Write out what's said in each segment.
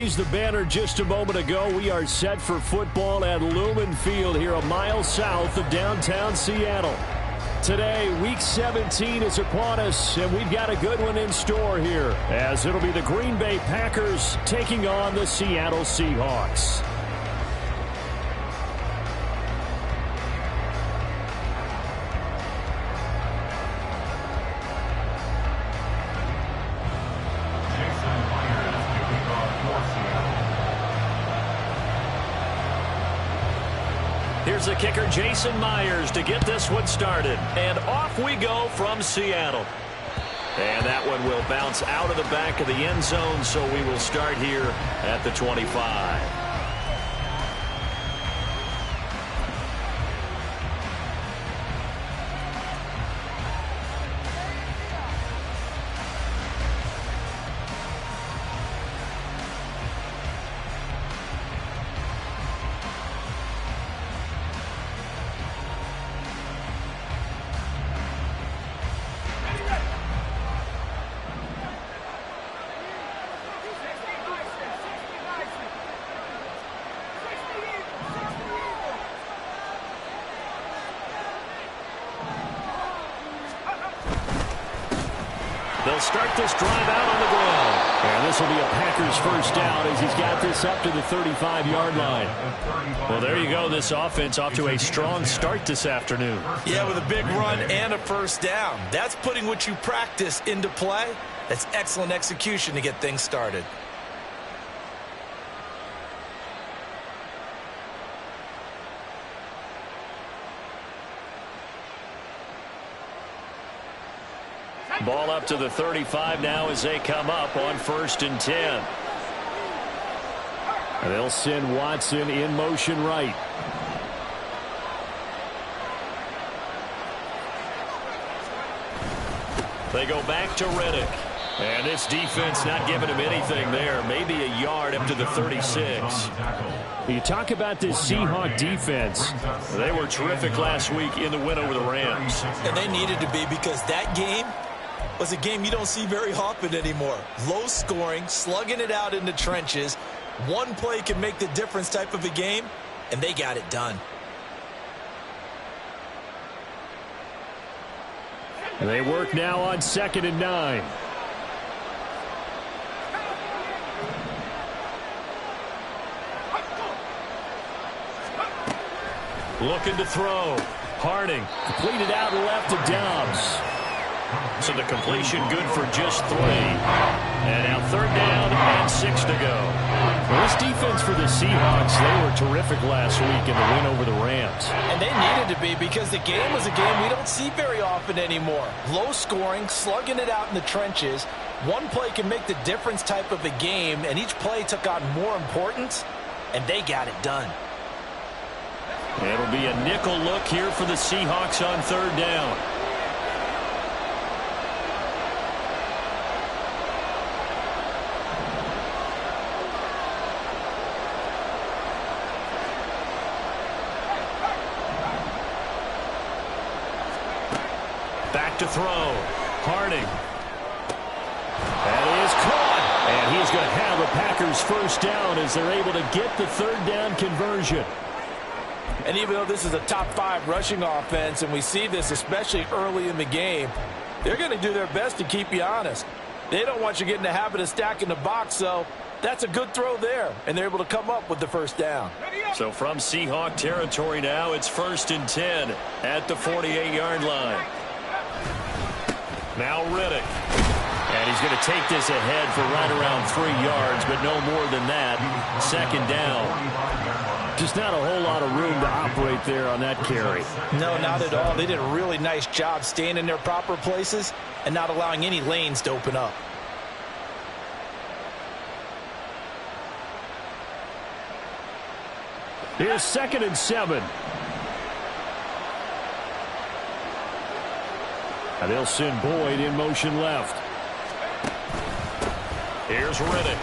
The banner just a moment ago. We are set for football at Lumen Field here a mile south of downtown Seattle. Today, Week 17 is upon us, and we've got a good one in store here, as it'll be the Green Bay Packers taking on the Seattle Seahawks. Here's the kicker, Jason Myers, to get this one started. And off we go from Seattle. And that one will bounce out of the back of the end zone, so we will start here at the 25. They'll start this drive out on the ground. And this will be a Packers first down as he's got this up to the 35-yard line. Well, there you go. This offense off to a strong start this afternoon. Yeah, with a big run and a first down. That's putting what you practice into play. That's excellent execution to get things started. Ball up to the 35 now as they come up on 1st and 10. And they'll send Watson in motion right. They go back to Reddick. And this defense not giving him anything there. Maybe a yard up to the 36. You talk about this Seahawk defense. They were terrific last week in the win over the Rams. And they needed to be, because that game was a game you don't see very often anymore. Low scoring, slugging it out in the trenches. One play can make the difference type of a game, and they got it done. And they work now on 2nd and 9. Looking to throw. Harding completed out left to Dobbs. So the completion good for just 3. And now 3rd down and 6 to go. Well, this defense for the Seahawks, they were terrific last week in the win over the Rams. And they needed to be, because the game was a game we don't see very often anymore. Low scoring, slugging it out in the trenches. One play can make the difference type of a game, and each play took on more importance, and they got it done. It'll be a nickel look here for the Seahawks on 3rd down. Back to throw. Harding. That is caught. And he's going to have a Packers first down as they're able to get the 3rd down conversion. And even though this is a top 5 rushing offense, and we see this especially early in the game, they're going to do their best to keep you honest. They don't want you getting the habit of stacking the box, so that's a good throw there, and they're able to come up with the first down. So from Seahawk territory now, it's 1st and 10 at the 48-yard line. Now Reddick. And he's going to take this ahead for right around 3 yards, but no more than that. 2nd down. Just not a whole lot of room to operate there on that carry. No, not at all. They did a really nice job staying in their proper places and not allowing any lanes to open up. Here's 2nd and 7. And they'll send Boyd in motion left. Here's Reddick.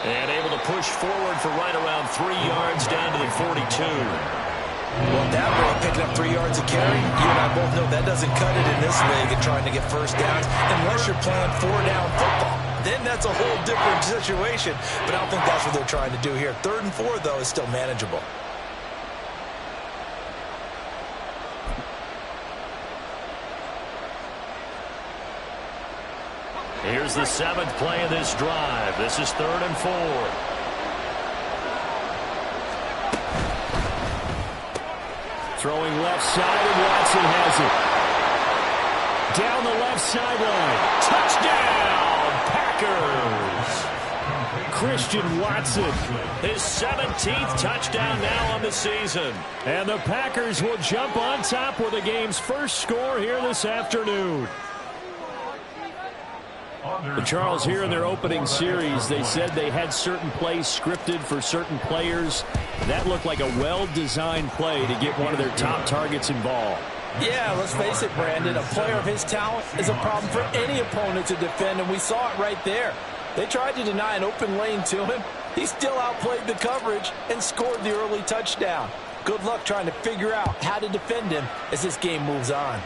And able to push forward for right around 3 yards down to the 42. Well, that way, picking up 3 yards a carry, you and I both know that doesn't cut it in this league and trying to get first downs unless you're playing 4-down football. then that's a whole different situation. But I don't think that's what they're trying to do here. 3rd and 4, though, is still manageable. Here's the 7th play of this drive. This is 3rd and 4. Throwing left side, and Watson has it. Down the left sideline. Touchdown, Packers. Christian Watson, his 17th touchdown now on the season. And the Packers will jump on top with the game's first score here this afternoon. But Charles, here in their opening series, they said they had certain plays scripted for certain players. That looked like a well-designed play to get one of their top targets involved. Yeah, let's face it, Brandon. A player of his talent is a problem for any opponent to defend, and we saw it right there. They tried to deny an open lane to him. He still outplayed the coverage and scored the early touchdown. Good luck trying to figure out how to defend him as this game moves on.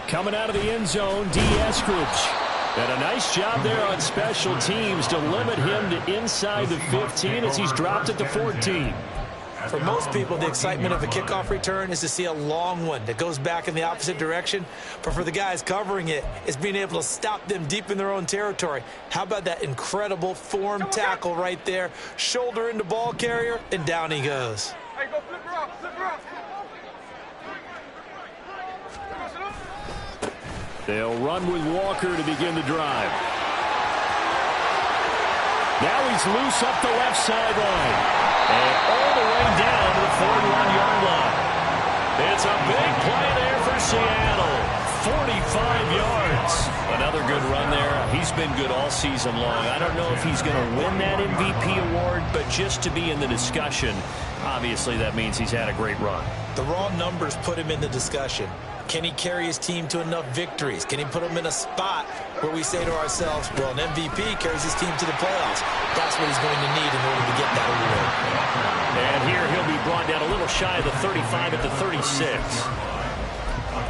Coming out of the end zone, D. Eskridge. And a nice job there on special teams to limit him to inside the 15 as he's dropped at the 14. For most people, the excitement of a kickoff return is to see a long one that goes back in the opposite direction. But for the guys covering it, it's being able to stop them deep in their own territory. How about that incredible form tackle right there? Shoulder into ball carrier, and down he goes. Hey, go flip her up, flip her up. They'll run with Walker to begin the drive. Now he's loose up the left sideline. And all the way down to the 41-yard line. It's a big play there for Seattle. 45 yards. Another good run there. He's been good all season long. I don't know if he's going to win that MVP award, but just to be in the discussion, obviously that means he's had a great run. The raw numbers put him in the discussion. Can he carry his team to enough victories? Can he put them in a spot where we say to ourselves, well, an MVP carries his team to the playoffs. That's what he's going to need in order to get that award. And here he'll be brought down a little shy of the 35 at the 36.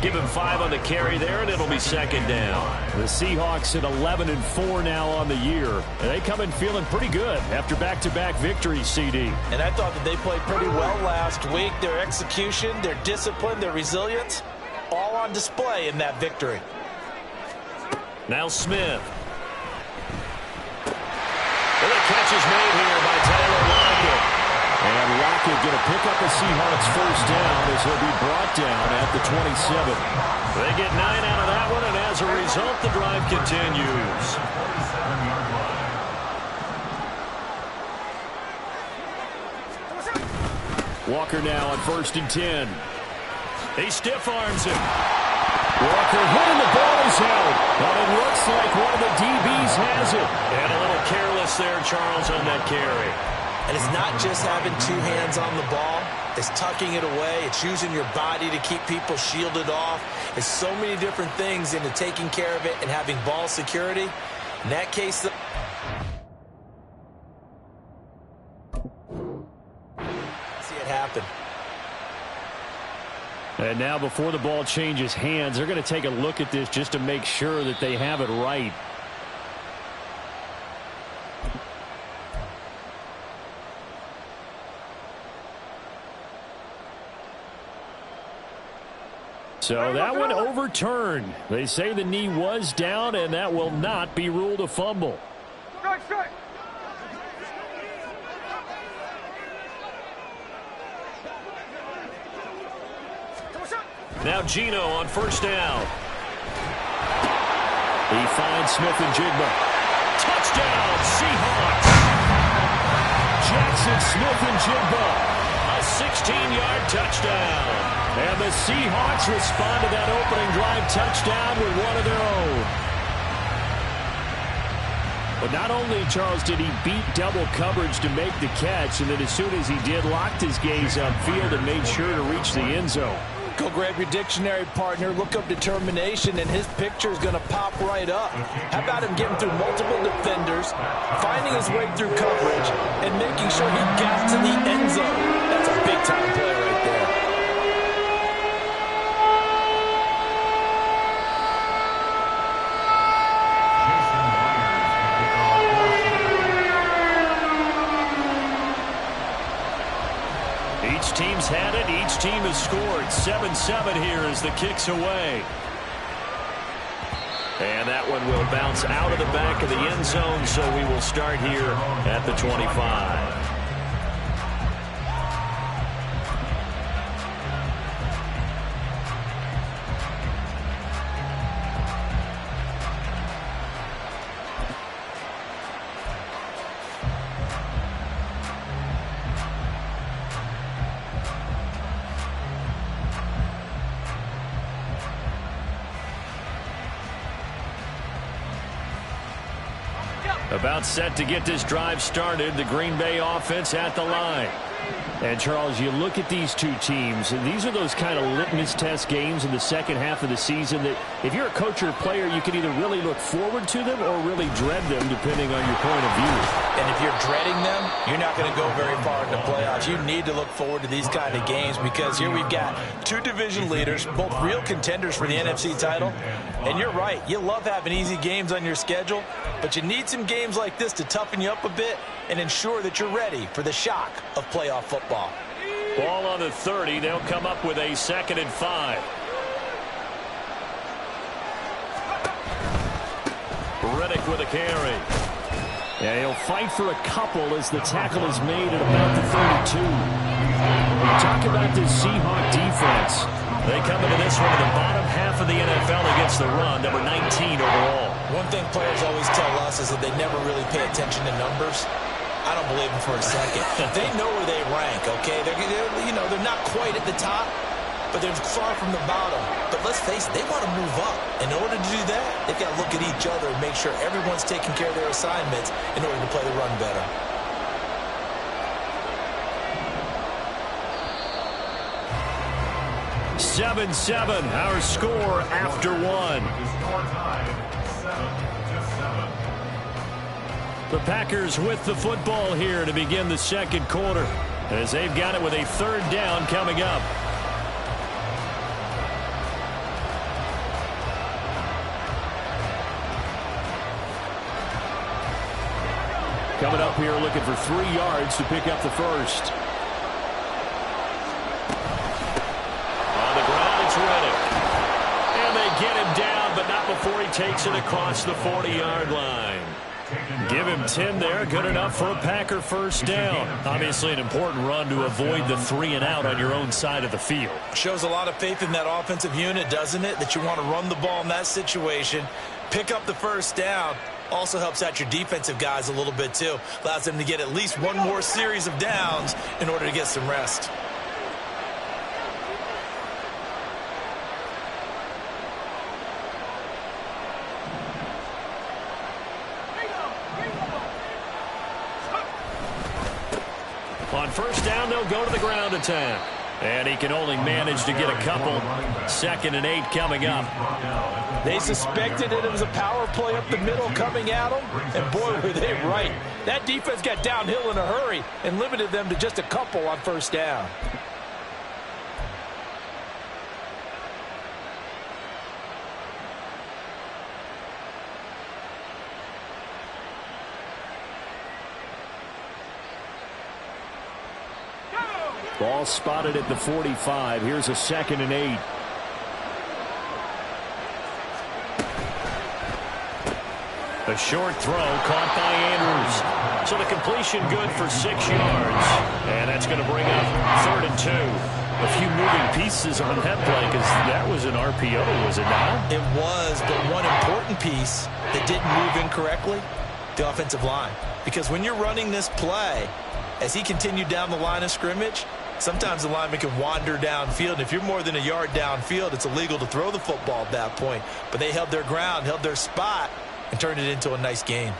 Give him 5 on the carry there, and it'll be 2nd down. The Seahawks at 11-4 now on the year. And they come in feeling pretty good after back-to-back victories, CD. And I thought that they played pretty well last week. Their execution, their discipline, their resilience, all on display in that victory. Now Smith. Well, the catch is made here by Tyler Lockett. And Lockett going to pick up the Seahawks first down as he'll be brought down at the 27. They get 9 out of that one, and as a result, the drive continues. Walker now on 1st and 10. He stiff arms him. Walker hitting the ball is out. But it looks like one of the DBs has it. And a little careless there, Charles, on that carry. And it's not just having 2 hands on the ball. It's tucking it away. It's using your body to keep people shielded off. It's so many different things into taking care of it and having ball security. In that case, see it happen. And now before the ball changes hands, they're going to take a look at this just to make sure that they have it right. So that one overturned. They say the knee was down, and that will not be ruled a fumble. Strike. Now Gino on 1st down. He finds Smith and Jigba. Touchdown, Seahawks. Jackson Smith and Jigba. A 16-yard touchdown. And the Seahawks respond to that opening drive touchdown with one of their own. But not only, Charles, did he beat double coverage to make the catch, and then as soon as he did, locked his gaze upfield and made sure to reach the end zone. Go grab your dictionary, partner. Look up determination, and his picture is going to pop right up. How about him getting through multiple defenders, finding his way through coverage, and making sure he got to the end zone? That's a big-time play right there. teams had it. Each team has scored. 7-7 here as the kick's away. And that one will bounce out of the back of the end zone, so we will start here at the 25. About set to get this drive started. The Green Bay offense at the line. And, Charles, you look at these two teams, and these are those kind of litmus test games in the second half of the season that if you're a coach or a player, you can either really look forward to them or really dread them, depending on your point of view. And if you're dreading them, you're not going to go very far in the playoffs. You need to look forward to these kind of games because here we've got two division leaders, both real contenders for the NFC title. And you're right, you love having easy games on your schedule, but you need some games like this to toughen you up a bit and ensure that you're ready for the shock of playoff football. Ball on the 30. They'll come up with a 2nd and 5. Reddick with a carry. Yeah, he'll fight for a couple as the tackle is made at about the 32. Talk about this Seahawk defense. They come into this one in the bottom half of the NFL against the run, number 19 overall. One thing players always tell us is that they never really pay attention to numbers. I don't believe them for a second. They know where they rank, okay? They're not quite at the top, but they're far from the bottom. But let's face it, they want to move up. In order to do that, they've got to look at each other and make sure everyone's taking care of their assignments in order to play the run better. Seven, our score after one. The Packers with the football here to begin the second quarter as they've got it with a 3rd down coming up. Coming up here looking for 3 yards to pick up the first. On the ground, it's Reddick. And they get him down, but not before he takes it across the 40-yard line. Give him 10 there. Good enough for a Packer first down. Obviously an important run to avoid the 3 and out on your own side of the field. Shows a lot of faith in that offensive unit, doesn't it? That you want to run the ball in that situation. Pick up the first down. Also helps out your defensive guys a little bit too. Allows them to get at least one more series of downs in order to get some rest. On first down, they'll go to the ground attack. And he can only manage to get a couple. 2nd and 8 coming up. They suspected it was a power play up the middle coming at them. And boy, were they right. That defense got downhill in a hurry and limited them to just a couple on first down. Ball spotted at the 45. Here's a 2nd and 8. A short throw caught by Andrews. So the completion good for 6 yards. And that's going to bring up 3rd and 2. A few moving pieces on that play because that was an RPO, was it not? It was, but one important piece that didn't move incorrectly, the offensive line. Because when you're running this play, as he continued down the line of scrimmage, sometimes the lineman can wander downfield. If you're more than a yard downfield, it's illegal to throw the football at that point. But they held their ground, held their spot, and turned it into a nice gain.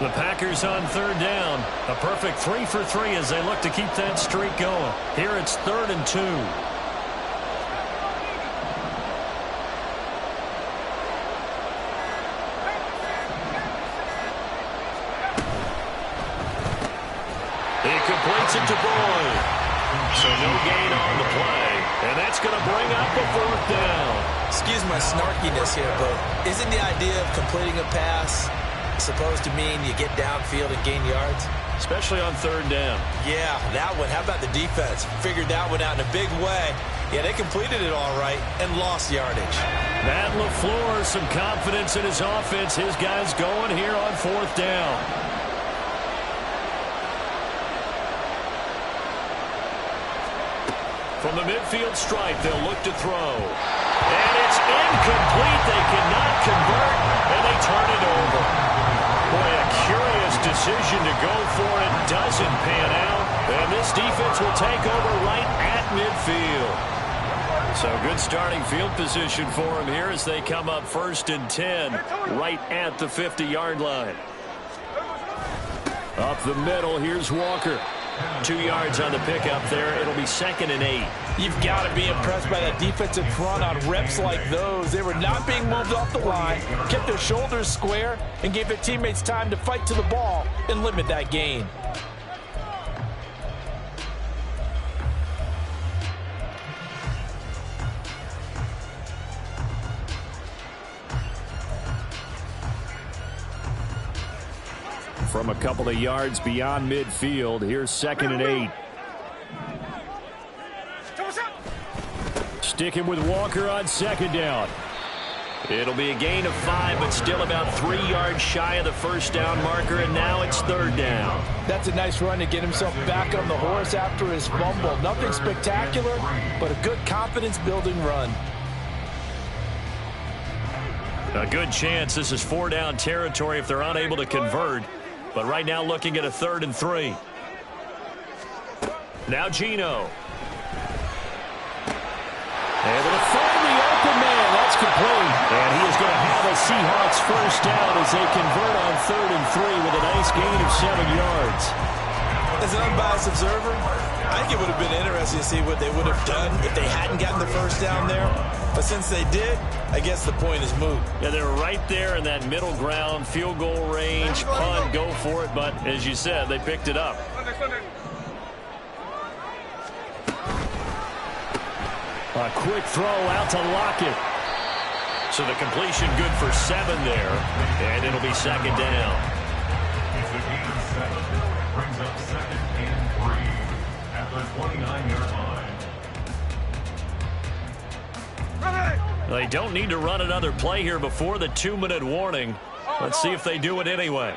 The Packers on 3rd down. A perfect 3 for 3 as they look to keep that streak going. Here it's 3rd and 2. He completes it to Boyd. So no gain on the play. And that's going to bring up a 4th down. Excuse my snarkiness here, but isn't the idea of completing a pass supposed to mean you get downfield and gain yards? Especially on third down. Yeah, that one. How about the defense? Figured that one out in a big way. Yeah, they completed it all right and lost yardage. Matt LaFleur, some confidence in his offense. His guys going here on fourth down. From the midfield stripe, they'll look to throw. And it's incomplete. They cannot convert, and they turn it over. Boy, a curious decision to go for it. Doesn't pan out. And this defense will take over right at midfield. So good starting field position for them here as they come up 1st and 10 right at the 50-yard line. Up the middle, here's Walker. 2 yards on the pickup there. It'll be 2nd and 8. You've got to be impressed by that defensive front on reps like those. They were not being moved off the line, kept their shoulders square, and gave their teammates time to fight to the ball and limit that gain. From a couple of yards beyond midfield, here's 2nd and 8. Sticking with Walker on 2nd down. It'll be a gain of 5, but still about 3 yards shy of the first down marker, and now it's 3rd down. That's a nice run to get himself back on the horse after his fumble. Nothing spectacular, but a good confidence-building run. A good chance this is 4-down territory if they're unable to convert. But right now looking at a 3rd and 3. Now Geno. Able to find the open man. That's complete. And he is going to have a Seahawks first down as they convert on 3rd and 3 with a nice gain of 7 yards. As an unbiased observer, I think it would have been interesting to see what they would have done if they hadn't gotten the first down there. But since they did, I guess the point is moot. Yeah, they're right there in that middle ground, field goal range, punt, go for it. But as you said, they picked it up. A quick throw out to Lockett. So the completion good for 7 there. And it'll be 2nd down. Brings up 2nd and 3 at the 29-yard line. They don't need to run another play here before the 2-minute warning. Let's see if they do it anyway.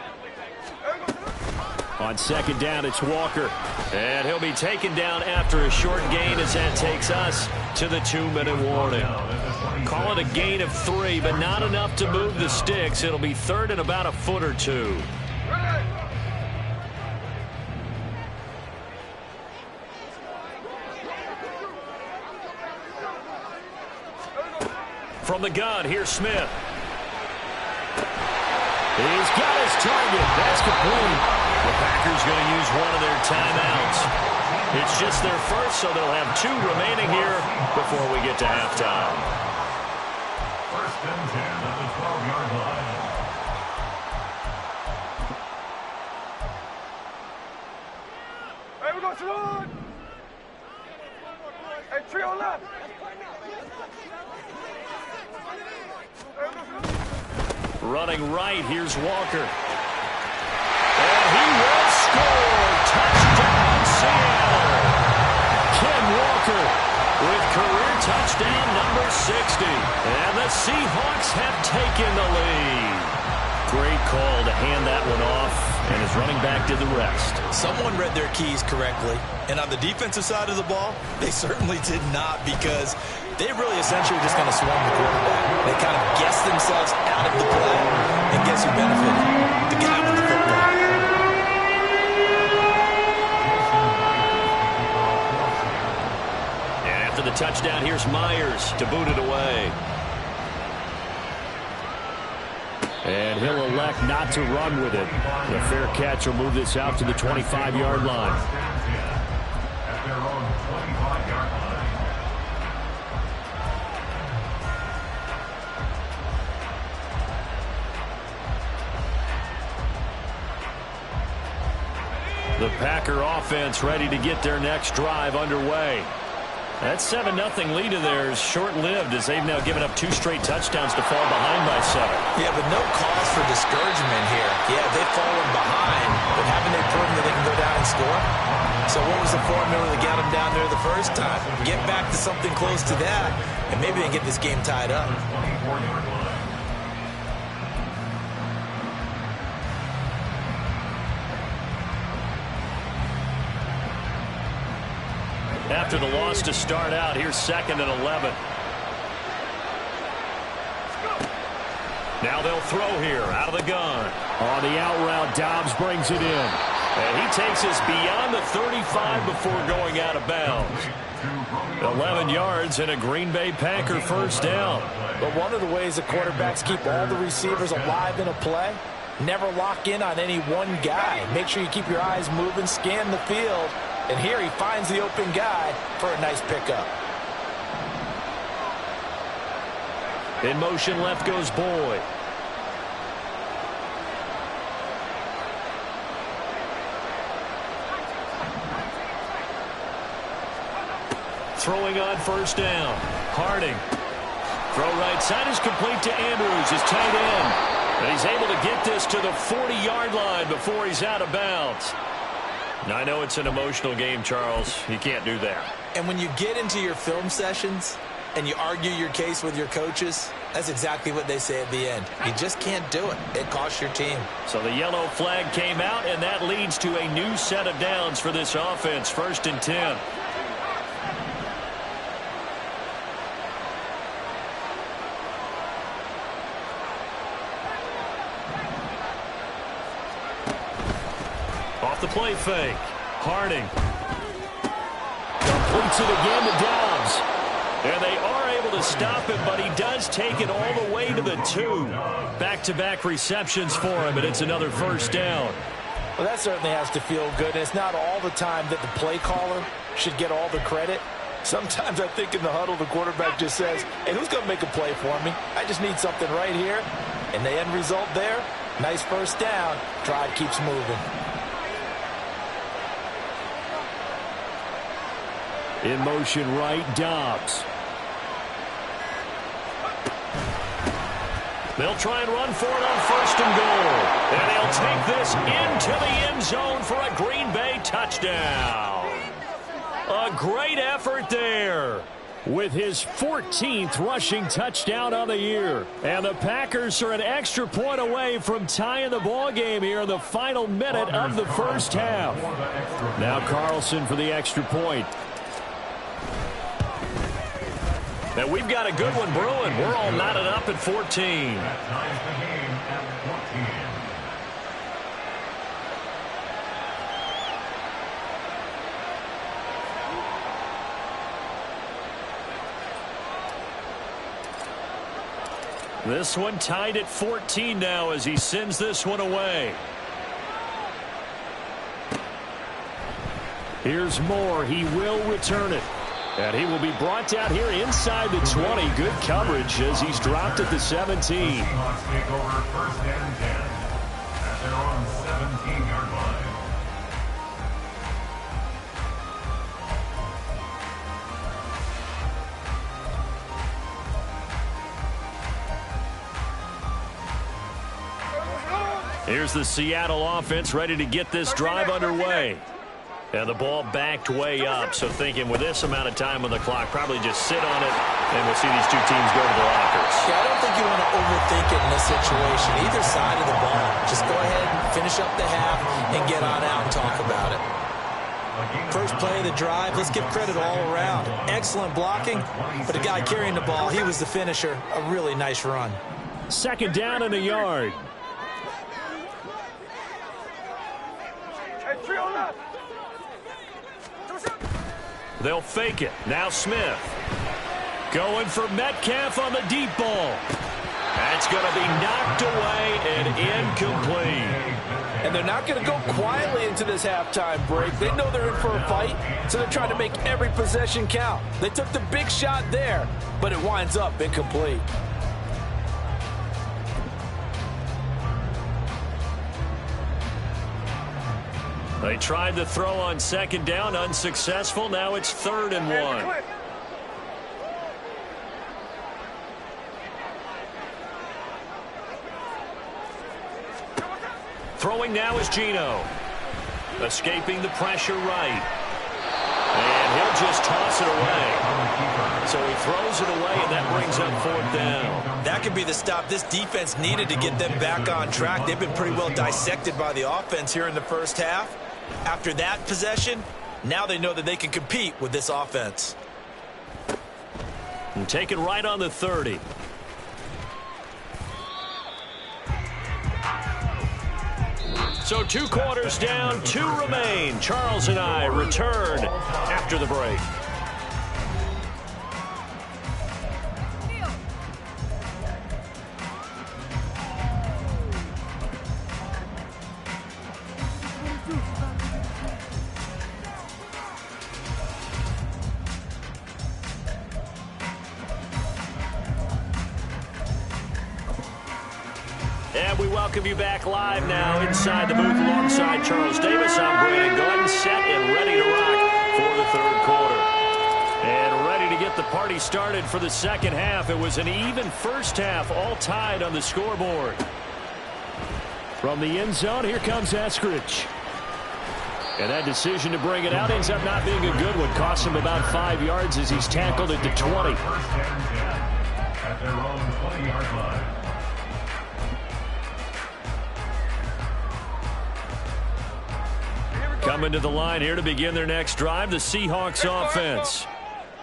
On 2nd down, it's Walker. And he'll be taken down after a short gain as that takes us to the 2-minute warning. Call it a gain of 3, but not enough to move the sticks. It'll be 3rd and about a foot or 2. From the gun, here's Smith. He's got his target. That's complete. The Packers going to use one of their timeouts. It's just their first, so they'll have 2 remaining here before we get to halftime. 1st and 10 at the 12-yard line. Hey, we got Shalon! Hey, trio left! Running right, here's Walker. And he will score. Touchdown, Seattle. Ken Walker with career touchdown number 60. And the Seahawks have taken the lead. Great call to hand that one off, and his running back did the rest. Someone read their keys correctly, and on the defensive side of the ball, they certainly did not, because they really essentially just kind of swarmed the quarterback. They kind of guessed themselves out of the play, and guess who benefited? The guy with the football. And after the touchdown, here's Myers to boot it away. And he'll elect not to run with it. The fair catch will move this out to the 25-yard line. At their own 25-yard line. The Packer offense ready to get their next drive underway. That 7-0 lead of theirs short-lived as they've now given up 2 straight touchdowns to fall behind by 7. Yeah, but no cause for discouragement here. Yeah, they've fallen behind, but haven't they proven that they can go down and score? So what was the formula that got them down there the first time? Get back to something close to that, and maybe they can get this game tied up. After the loss to start out, here's 2nd and 11. Now they'll throw here out of the gun. On the out route, Dobbs brings it in. And he takes us beyond the 35 before going out of bounds. 11 yards and a Green Bay Packer first down. But one of the ways the quarterbacks keep all the receivers alive in a play, never lock in on any one guy. Make sure you keep your eyes moving, scan the field. And here he finds the open guy for a nice pickup. In motion, left goes Boyd. Throwing on first down. Harding. Throw right side is complete to Andrews, his tight end. And he's able to get this to the 40-yard line before he's out of bounds. Now, I know it's an emotional game, Charles. You can't do that. And when you get into your film sessions and you argue your case with your coaches, that's exactly what they say at the end. You just can't do it. It costs your team. So the yellow flag came out, and that leads to a new set of downs for this offense. 1st and 10. Off the play fake. Harding. Completes it again to Dobbs. And they are able to stop him, but he does take it all the way to the 2. Back-to-back receptions for him, and it's another first down. Well, that certainly has to feel good. And it's not all the time that the play caller should get all the credit. Sometimes I think in the huddle, the quarterback just says, hey, who's going to make a play for me? I just need something right here. And the end result there, nice first down. Drive keeps moving. In motion right, Dobbs. They'll try and run for it on 1st and goal. And they'll take this into the end zone for a Green Bay touchdown. A great effort there with his 14th rushing touchdown on the year. And the Packers are an extra point away from tying the ball game here in the final minute of the first half. Now Carlson for the extra point. And we've got a good one brewing. We're all knotted up at 14. That ties the game at 14. This one tied at 14 now as he sends this one away. Here's Moore. He will return it. And he will be brought down here inside the 20. Good coverage as he's dropped at the 17. Seahawks take over 1st and 10 at their own 17-yard line. Here's the Seattle offense ready to get this drive underway. And the ball backed way up, so thinking with this amount of time on the clock, probably just sit on it, and we'll see these two teams go to the lockers. Yeah, I don't think you want to overthink it in this situation. Either side of the ball. Just go ahead and finish up the half and get on out and talk about it. First play of the drive, let's give credit all around. Excellent blocking, but the guy carrying the ball, he was the finisher. A really nice run. 2nd down and a yard. Hey, 3 on left. They'll fake it. Now Smith. Going for Metcalf on the deep ball. That's going to be knocked away and incomplete. And they're not going to go quietly into this halftime break. They know they're in for a fight, so they're trying to make every possession count. They took the big shot there, but it winds up incomplete. They tried to throw on 2nd down, unsuccessful. Now it's 3rd and 1. Throwing now is Geno. Escaping the pressure right. And he'll just toss it away. So he throws it away, and that brings up 4th down. That could be the stop this defense needed to get them back on track. They've been pretty well dissected by the offense here in the first half. After that possession, now they know that they can compete with this offense. And take it right on the 30. So 2 quarters down, 2 remain. Charles and I return after the break. And we welcome you back live now inside the booth alongside Charles Davis. I'm Brandon Gordon, set and ready to rock for the 3rd quarter. And ready to get the party started for the second half. It was an even first half, all tied on the scoreboard. From the end zone, here comes Eskridge. And that decision to bring it out ends up not being a good one. Costs him about 5 yards as he's tackled at the 20. First and 10 at their own 20-yard line. Coming to the line here to begin their next drive, the Seahawks offense.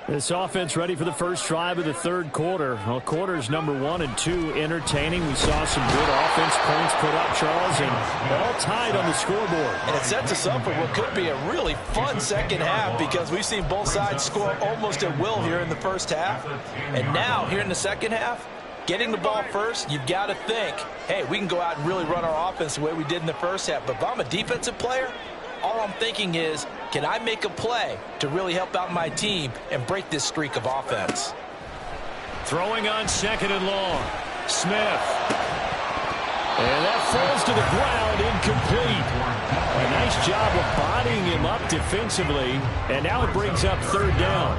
This offense ready for the first drive of the 3rd quarter. Well, quarters number 1 and 2 entertaining. We saw some good offense points put up, Charles, and all tied on the scoreboard. And it sets us up for what could be a really fun second half because we've seen both sides score almost at will here in the first half. And now, here in the second half, getting the ball first, you've got to think, hey, we can go out and really run our offense the way we did in the first half. But if I'm a defensive player, all I'm thinking is, can I make a play to really help out my team and break this streak of offense? Throwing on 2nd and long. Smith. And that falls to the ground, incomplete. A nice job of bodying him up defensively. And now it brings up 3rd down.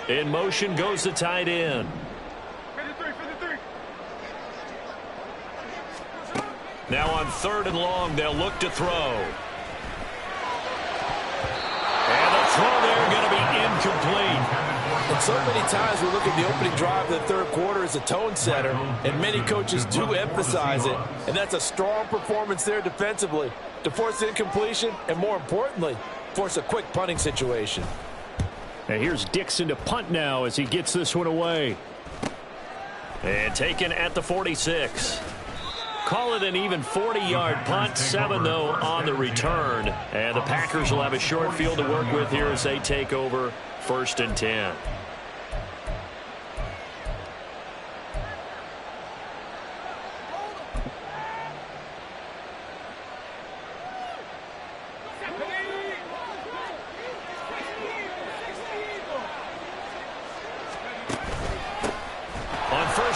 In motion goes the tight end. 53. Now on 3rd and long, they'll look to throw. And the throw there going to be incomplete. And so many times we look at the opening drive of the 3rd quarter as a tone setter, and many coaches do emphasize it. And that's a strong performance there defensively to force incompletion and, more importantly, force a quick punting situation. And here's Dixon to punt now as he gets this one away. And taken at the 46. Call it an even 40-yard punt. 7, though, on the return. And the Packers will have a short field to work with here as they take over 1st and 10.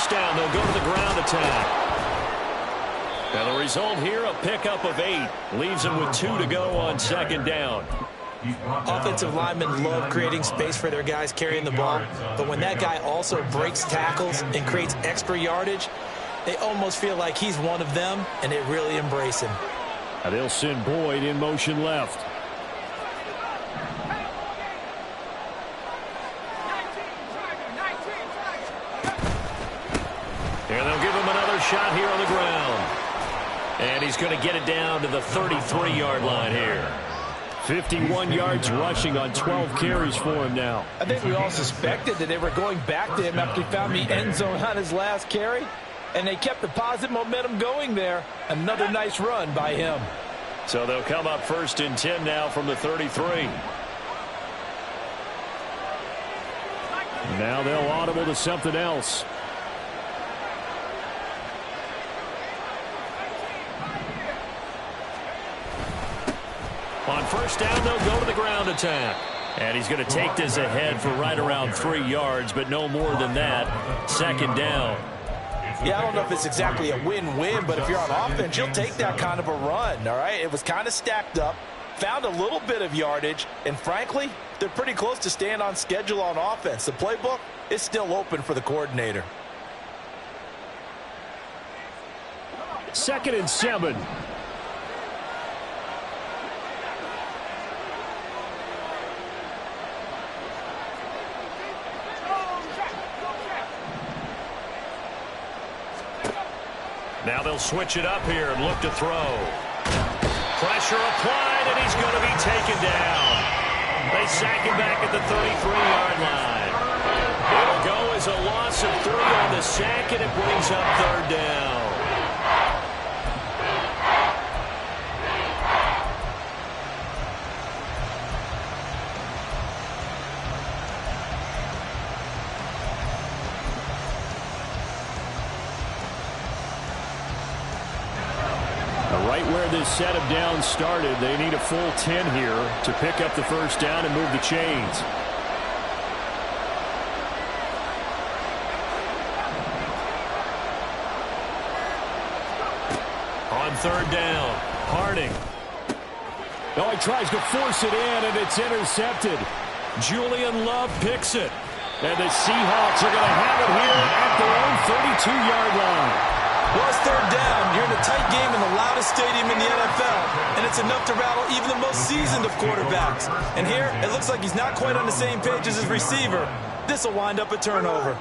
Down, they'll go to the ground attack. And the result here, a pickup of 8. Leaves them with 2 to go on 2nd down. Offensive linemen love creating space for their guys carrying the ball, but when that guy also breaks tackles and creates extra yardage, they almost feel like he's one of them, and they really embrace him. And they'll send Boyd in motion left. And they'll give him another shot here on the ground. And he's going to get it down to the 33-yard line here. 51 yards rushing on 12 carries for him now. I think we all suspected that they were going back to him after he found the end zone on his last carry. And they kept the positive momentum going there. Another nice run by him. So they'll come up 1st and 10 now from the 33. Now they'll audible to something else. On 1st down, they'll go to the ground attack. And he's going to take this ahead for right around 3 yards, but no more than that. Second down. Yeah, I don't know if it's exactly a win-win, but if you're on offense, you'll take that kind of a run, all right? It was kind of stacked up, found a little bit of yardage, and frankly, they're pretty close to staying on schedule on offense. The playbook is still open for the coordinator. 2nd and 7. Now they'll switch it up here and look to throw. Pressure applied, and he's going to be taken down. They sack him back at the 33-yard line. It'll go as a loss of 3 on the sack, and it brings up 3rd down. Right where this set of downs started, they need a full 10 here to pick up the first down and move the chains. On 3rd down, Harding. Oh, he tries to force it in, and it's intercepted. Julian Love picks it. And the Seahawks are going to have it here at their own 32-yard line. Well, it's 3rd down. You're in a tight game in the loudest stadium in the NFL, and it's enough to rattle even the most seasoned of quarterbacks. And here, it looks like he's not quite on the same page as his receiver. This will wind up a turnover.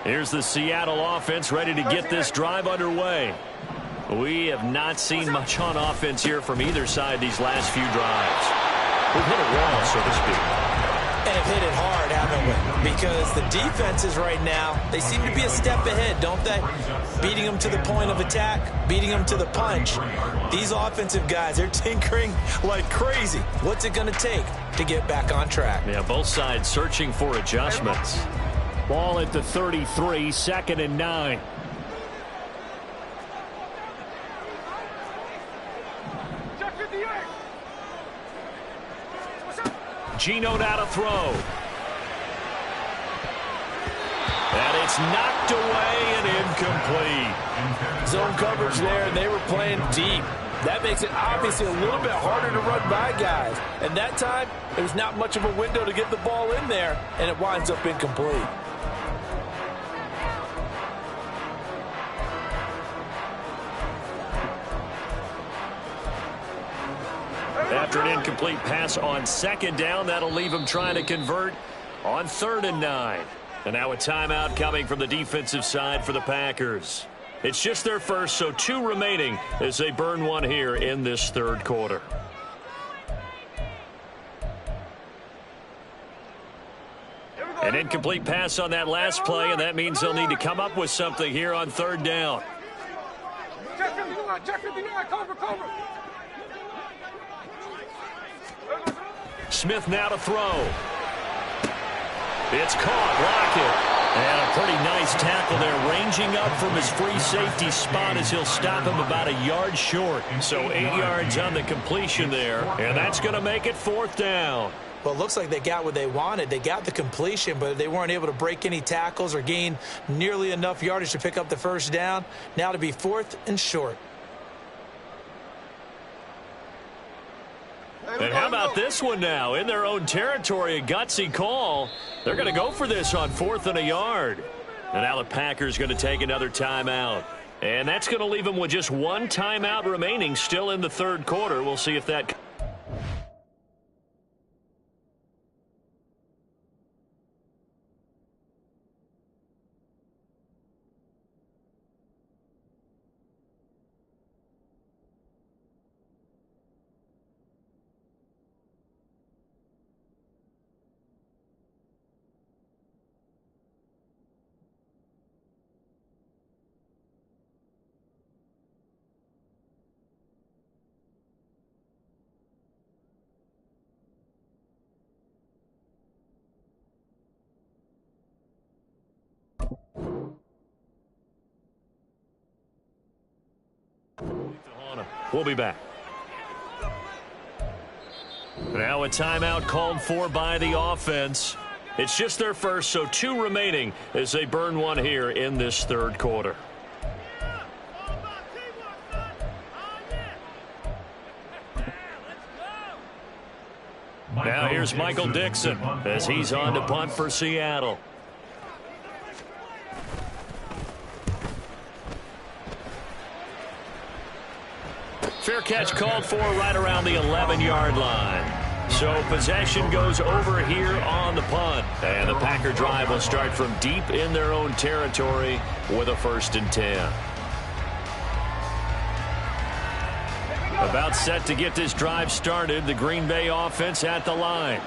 Here's the Seattle offense ready to get this drive underway. We have not seen much on offense here from either side these last few drives. We've hit a wall, so to speak. And have hit it hard, haven't we? Because the defenses right now, they seem to be a step ahead, don't they? Beating them to the point of attack, beating them to the punch. These offensive guys, they're tinkering like crazy. What's it going to take to get back on track? Yeah, both sides searching for adjustments. Ball at the 33, 2nd and 9. Geno now to throw. And it's knocked away and incomplete. Zone coverage there, and they were playing deep. That makes it obviously a little bit harder to run by guys. And that time, there's not much of a window to get the ball in there, and it winds up incomplete. After an incomplete pass on 2nd down, that'll leave him trying to convert on 3rd and 9. And now a timeout coming from the defensive side for the Packers. It's just their first, so 2 remaining as they burn one here in this 3rd quarter. An incomplete pass on that last play, and that means they'll need to come up with something here on 3rd down. Check 59, cover. Smith now to throw. It's caught. Lockett. And a pretty nice tackle there, ranging up from his free safety spot as he'll stop him about a yard short. So 8 yards on the completion there, and that's going to make it 4th down. Well, it looks like they got what they wanted. They got the completion, but they weren't able to break any tackles or gain nearly enough yardage to pick up the first down. Now to be 4th and short. And how about this one now? In their own territory, a gutsy call. They're going to go for this on 4th and a yard. And now the Packers going to take another timeout. And that's going to leave them with just 1 timeout remaining still in the 3rd quarter. We'll see if that... We'll be back. Now a timeout called for by the offense. It's just their first, so 2 remaining as they burn one here in this third quarter. Now here's Michael Dixon as he's on to punt for Seattle. Fair catch called for right around the 11-yard line. So possession goes over here on the punt. And the Packer drive will start from deep in their own territory with a 1st and 10. About set to get this drive started. The Green Bay offense at the line.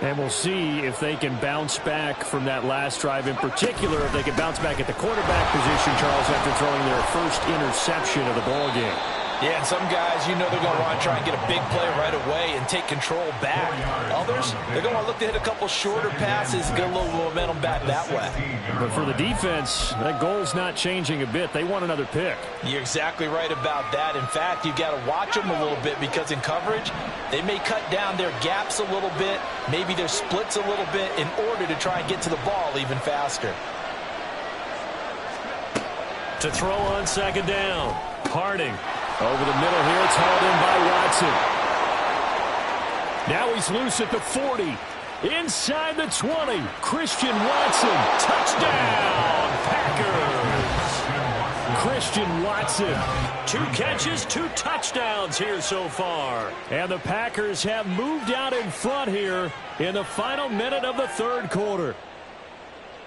And we'll see if they can bounce back from that last drive. In particular, if they can bounce back at the quarterback position, Charles, after throwing their first interception of the ballgame. Yeah, and some guys, you know they're going to want to try and get a big play right away and take control back. Others, they're going to want to look to hit a couple shorter passes, get a little momentum back that way. But for the defense, that goal's not changing a bit. They want another pick. You're exactly right about that. In fact, you've got to watch them a little bit because in coverage, they may cut down their gaps a little bit, maybe their splits a little bit in order to try and get to the ball even faster. To throw on 2nd down. Harding. Over the middle here, it's hauled in by Watson. Now he's loose at the 40. Inside the 20. Christian Watson. Touchdown, Packers. Christian Watson. 2 catches, 2 touchdowns here so far. And the Packers have moved out in front here in the final minute of the third quarter.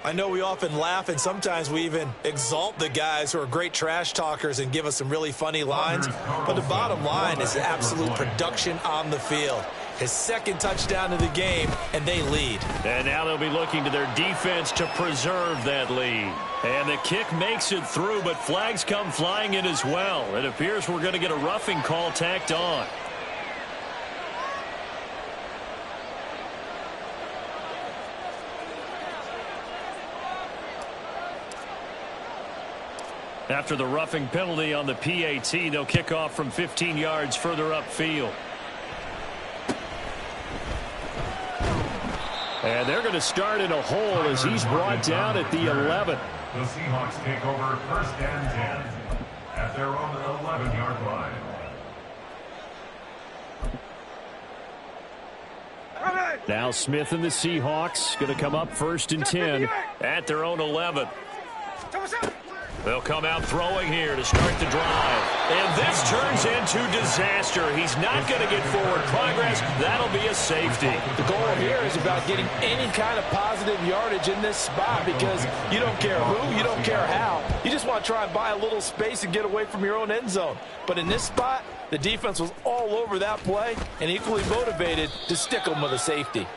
I know we often laugh and sometimes we even exalt the guys who are great trash talkers and give us some really funny lines. But the bottom line is absolute production on the field. His 2nd touchdown of the game, and they lead. And now they'll be looking to their defense to preserve that lead. And the kick makes it through, but flags come flying in as well. It appears we're going to get a roughing call tacked on. After the roughing penalty on the PAT, they'll kick off from 15 yards further upfield. And they're going to start in a hole as he's brought down at the 11. The Seahawks take over 1st and 10 at their own 11-yard line. Now Smith and the Seahawks going to come up 1st and 10 at their own 11. They'll come out throwing here to start the drive. And this turns into disaster. He's not going to get forward progress. That'll be a safety. The goal here is about getting any kind of positive yardage in this spot because you don't care who, you don't care how. You just want to try and buy a little space and get away from your own end zone. But in this spot, the defense was all over that play and equally motivated to stick them with a safety.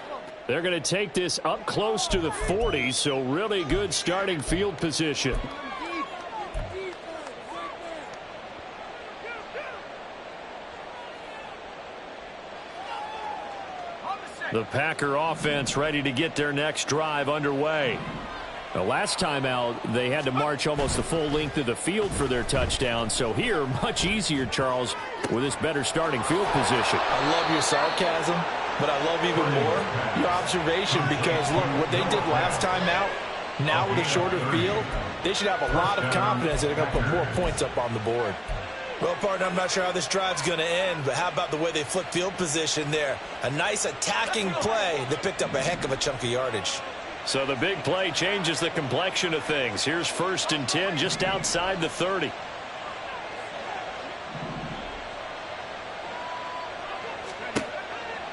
They're going to take this up close to the 40, so really good starting field position. The Packer offense ready to get their next drive underway. The last time out, they had to march almost the full length of the field for their touchdown. So here, much easier, Charles, with this better starting field position. I love your sarcasm, but I love even more your observation because, look, what they did last time out, now with a shorter field, they should have a lot of confidence that they're going to put more points up on the board. Well, partner, I'm not sure how this drive's going to end, but how about the way they flipped field position there? A nice attacking play that picked up a heck of a chunk of yardage. So the big play changes the complexion of things. Here's 1st and 10 just outside the 30.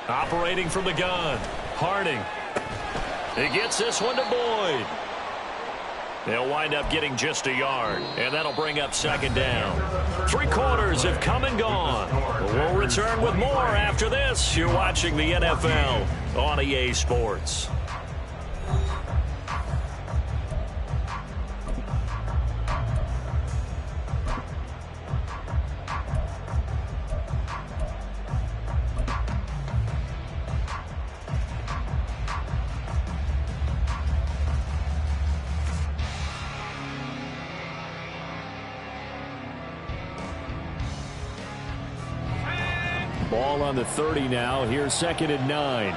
Operating from the gun, Harding. He gets this one to Boyd. They'll wind up getting just a yard, and that'll bring up 2nd down. 3 quarters have come and gone. We'll return with more after this. You're watching the NFL on EA Sports. Ball ball on the 30 now. Here's 2nd and 9.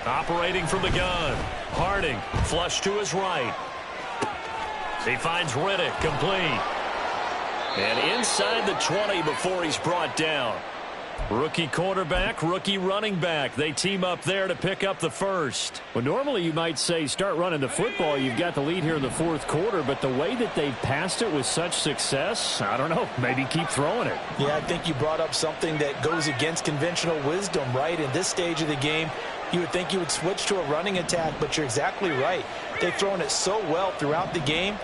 Operating from the gun. Harding, flush to his right. He finds Riddick, complete. And inside the 20 before he's brought down. Rookie quarterback, rookie running back. They team up there to pick up the first. Well, normally you might say start running the football. You've got the lead here in the 4th quarter, but the way that they've passed it with such success, I don't know, maybe keep throwing it. Yeah, I think you brought up something that goes against conventional wisdom, right? In this stage of the game, you would think you would switch to a running attack, but you're exactly right. They've thrown it so well throughout the game,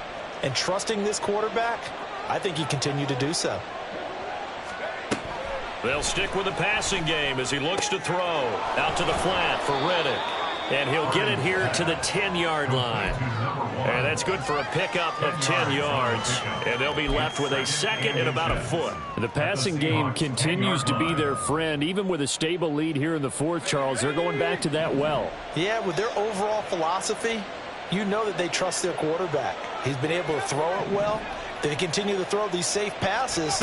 and trusting this quarterback, I think he continued to do so. They'll stick with the passing game as he looks to throw. Out to the flat for Riddick. And he'll get it here to the 10-yard line. And that's good for a pickup of 10 yards. And they'll be left with a 2nd and about a foot. The passing game continues to be their friend. Even with a stable lead here in the 4th, Charles, they're going back to that well. Yeah, with their overall philosophy, you know that they trust their quarterback. He's been able to throw it well. They continue to throw these safe passes.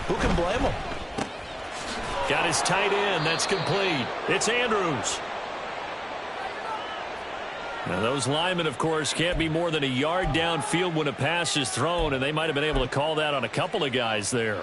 Who can blame them? Got his tight end. That's complete. It's Andrews. Now, those linemen, of course, can't be more than a yard downfield when a pass is thrown, and they might have been able to call that on a couple of guys there.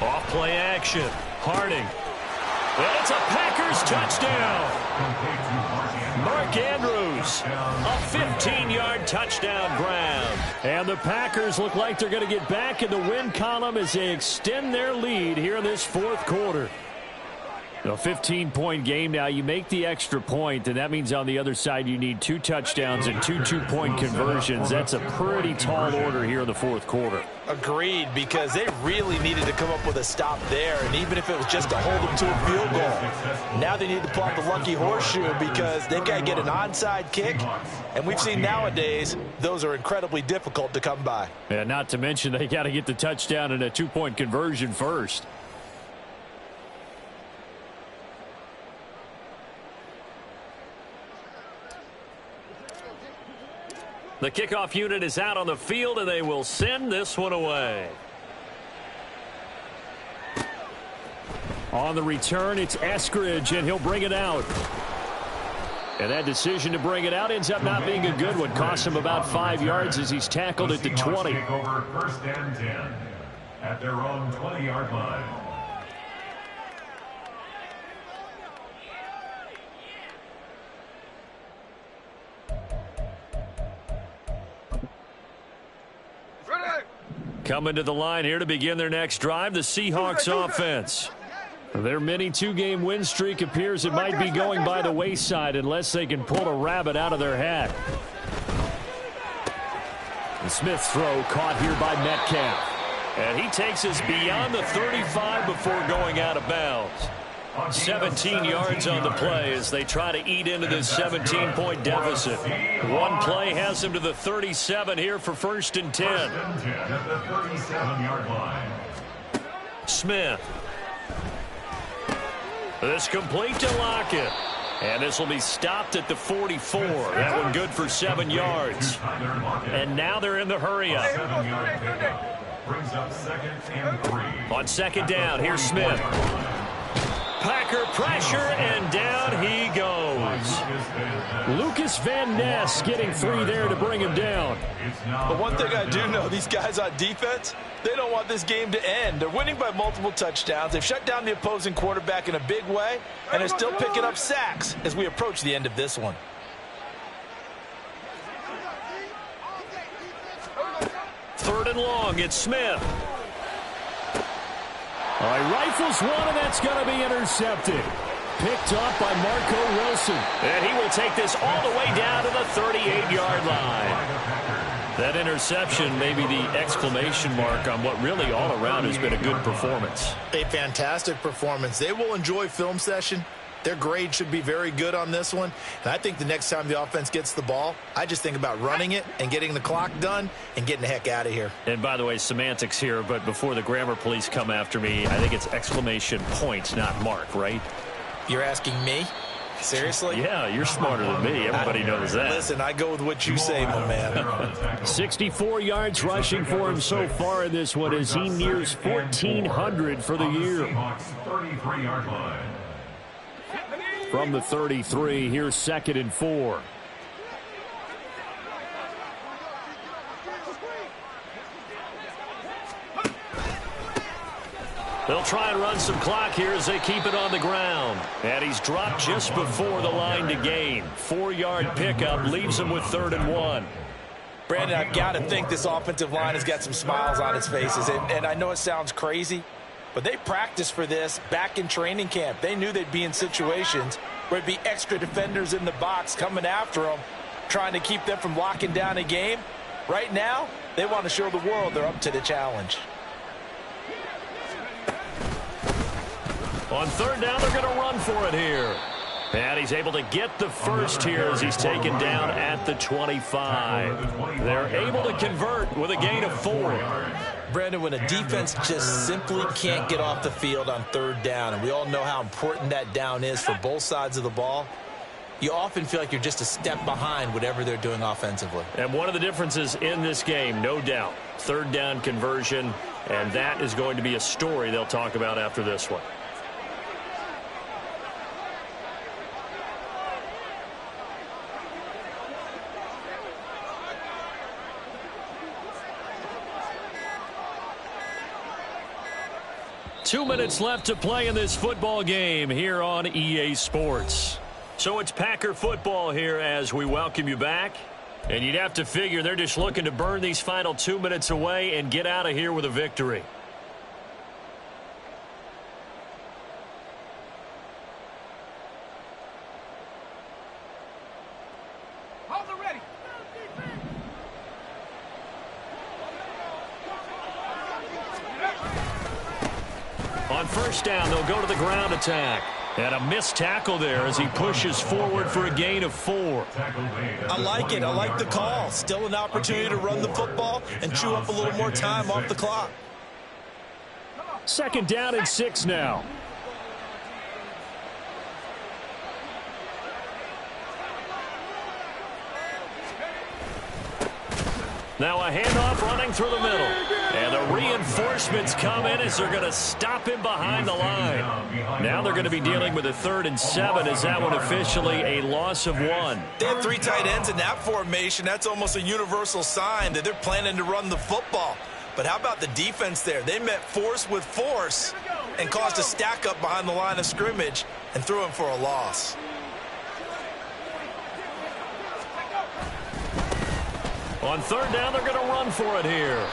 Off-play action. Harding. And it's a Packers touchdown. Mark Andrews, a 15-yard touchdown grab. And the Packers look like they're going to get back in the win column as they extend their lead here in this 4th quarter. A 15-point game now. You make the extra point, and that means on the other side you need 2 touchdowns and 2 two-point conversions. That's a pretty tall order here in the 4th quarter. Agreed, because they really needed to come up with a stop there, and even if it was just to hold them to a field goal. Now they need to pull out the lucky horseshoe because they've got to get an onside kick, and we've seen nowadays those are incredibly difficult to come by. Yeah, not to mention they got to get the touchdown and a 2-point conversion first. The kickoff unit is out on the field, and they will send this one away. On the return, it's Eskridge, and he'll bring it out. And that decision to bring it out ends up not being a good one. Costs him about 5 yards as he's tackled at the 20. Take over 1st and 10 at their own 20-yard line. Coming to the line here to begin their next drive, the Seahawks offense. Their mini 2-game win streak appears it might be going by the wayside unless they can pull a rabbit out of their hat. The Smith's throw caught here by Metcalf. And he takes us beyond the 35 before going out of bounds. 17 yards on the play as they try to eat into this 17-point deficit. One play has them to the 37 here for 1st and 10. 1st and 10 at the 37-yard line. Smith. This complete to Lockett. And this will be stopped at the 44. That one good for 7 yards. And now they're in the hurry-up. 7-yard pickup brings up 2nd and 3. On 2nd down, here's Smith. Packer pressure, and down he goes. Lucas Van Ness getting 3 there to bring him down. But one thing I do know, these guys on defense, they don't want this game to end. They're winning by multiple touchdowns. They've shut down the opposing quarterback in a big way, and they're still picking up sacks as we approach the end of this one. 3rd and long, it's Smith. All right, rifles one, and that's going to be intercepted. Picked up by Marco Wilson. And he will take this all the way down to the 38-yard line. That interception may be the exclamation mark on what really all around has been a good performance. A fantastic performance. They will enjoy film session Their grade should be very good on this one. And I think the next time the offense gets the ball, I just think about running it and getting the clock done and getting the heck out of here. And by the way, semantics here, but before the grammar police come after me, I think it's exclamation point, not mark, right? You're asking me? Seriously? Yeah, you're smarter than me. Everybody knows that. Listen, I go with what you say, my man. 64 yards rushing for him so far in this one as he nears 1,400 for the year. 33-yard line. From the 33, here's 2nd and 4. They'll try and run some clock here as they keep it on the ground. And he's dropped just before the line to gain. 4-yard pickup leaves him with 3rd and 1. Brandon, I've got to think this offensive line has got some smiles on its faces. And I know it sounds crazy, but they practiced for this back in training camp. They knew they'd be in situations where it'd be extra defenders in the box coming after them, trying to keep them from locking down a game. Right now, they want to show the world they're up to the challenge. On 3rd down, they're going to run for it here. And he's able to get the first here as he's taken down at the 25. They're able to convert with a gain of 4. Brandon, when a defense just simply can't get off the field on 3rd down, and we all know how important that down is for both sides of the ball, you often feel like you're just a step behind whatever they're doing offensively. And one of the differences in this game, no doubt, 3rd down conversion, and that is going to be a story they'll talk about after this one. Two minutes left to play in this football game here on EA Sports. So it's Packer football here as we welcome you back. And you'd have to figure they're just looking to burn these final 2 minutes away and get out of here with a victory. On 1st down, they'll go to the ground attack. And a missed tackle there as he pushes forward for a gain of 4. I like it. I like the call. Still an opportunity to run the football and chew up a little more time off the clock. 2nd down and 6 now. Now a handoff running through the middle. And the reinforcements come in as they're going to stop him behind the line. Now they're going to be dealing with a 3rd and 7 as that one officially a loss of 1. They have 3 tight ends in that formation. That's almost a universal sign that they're planning to run the football. But how about the defense there? They met force with force and caused a stack up behind the line of scrimmage and threw him for a loss. On 3rd down, they're going to run for it here.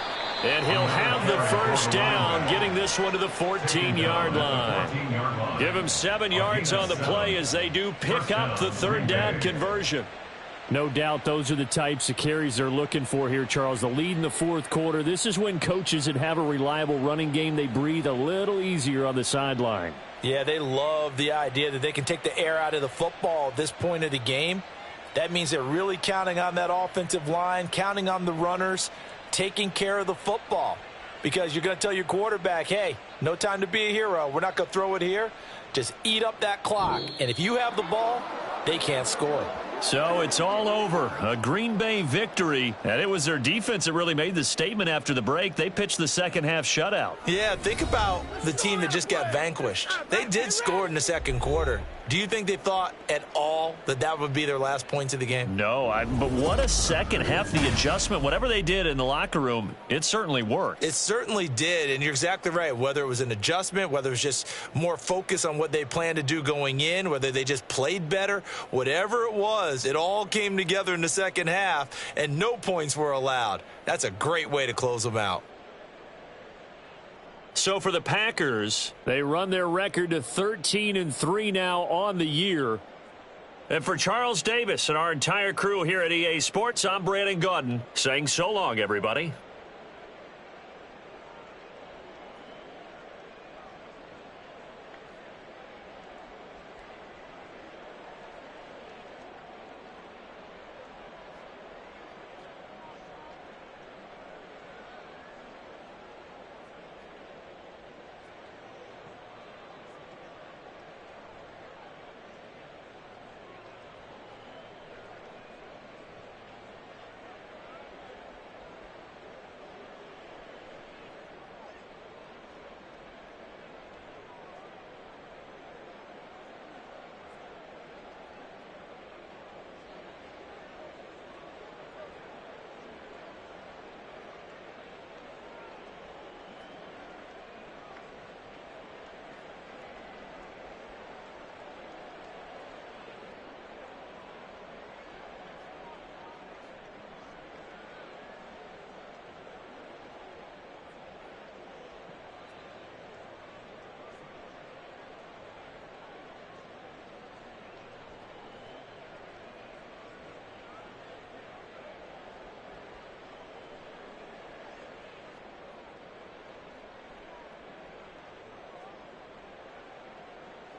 And he'll have the 1st down, getting this one to the 14-yard line. Give him 7 yards on the play as they do pick up the 3rd down conversion. No doubt those are the types of carries they're looking for here, Charles. The lead in the 4th quarter. This is when coaches that have a reliable running game, they breathe a little easier on the sideline. Yeah, they love the idea that they can take the air out of the football at this point of the game. That means they're really counting on that offensive line, counting on the runners, taking care of the football. Because you're going to tell your quarterback, hey, no time to be a hero. We're not going to throw it here. Just eat up that clock. And if you have the ball, they can't score. So it's all over. A Green Bay victory. And it was their defense that really made the statement after the break. They pitched the second half shutout. Yeah, think about the team that just got vanquished. They did score in the 2nd quarter. Do you think they thought at all that that would be their last points of the game? No, but what a second half. The adjustment, whatever they did in the locker room, it certainly worked. It certainly did, and you're exactly right. Whether it was an adjustment, whether it was just more focus on what they planned to do going in, whether they just played better, whatever it was, it all came together in the second half, and no points were allowed. That's a great way to close them out. So for the Packers, they run their record to 13-3 now on the year. And for Charles Davis and our entire crew here at EA Sports, I'm Brandon Gaudin saying so long, everybody.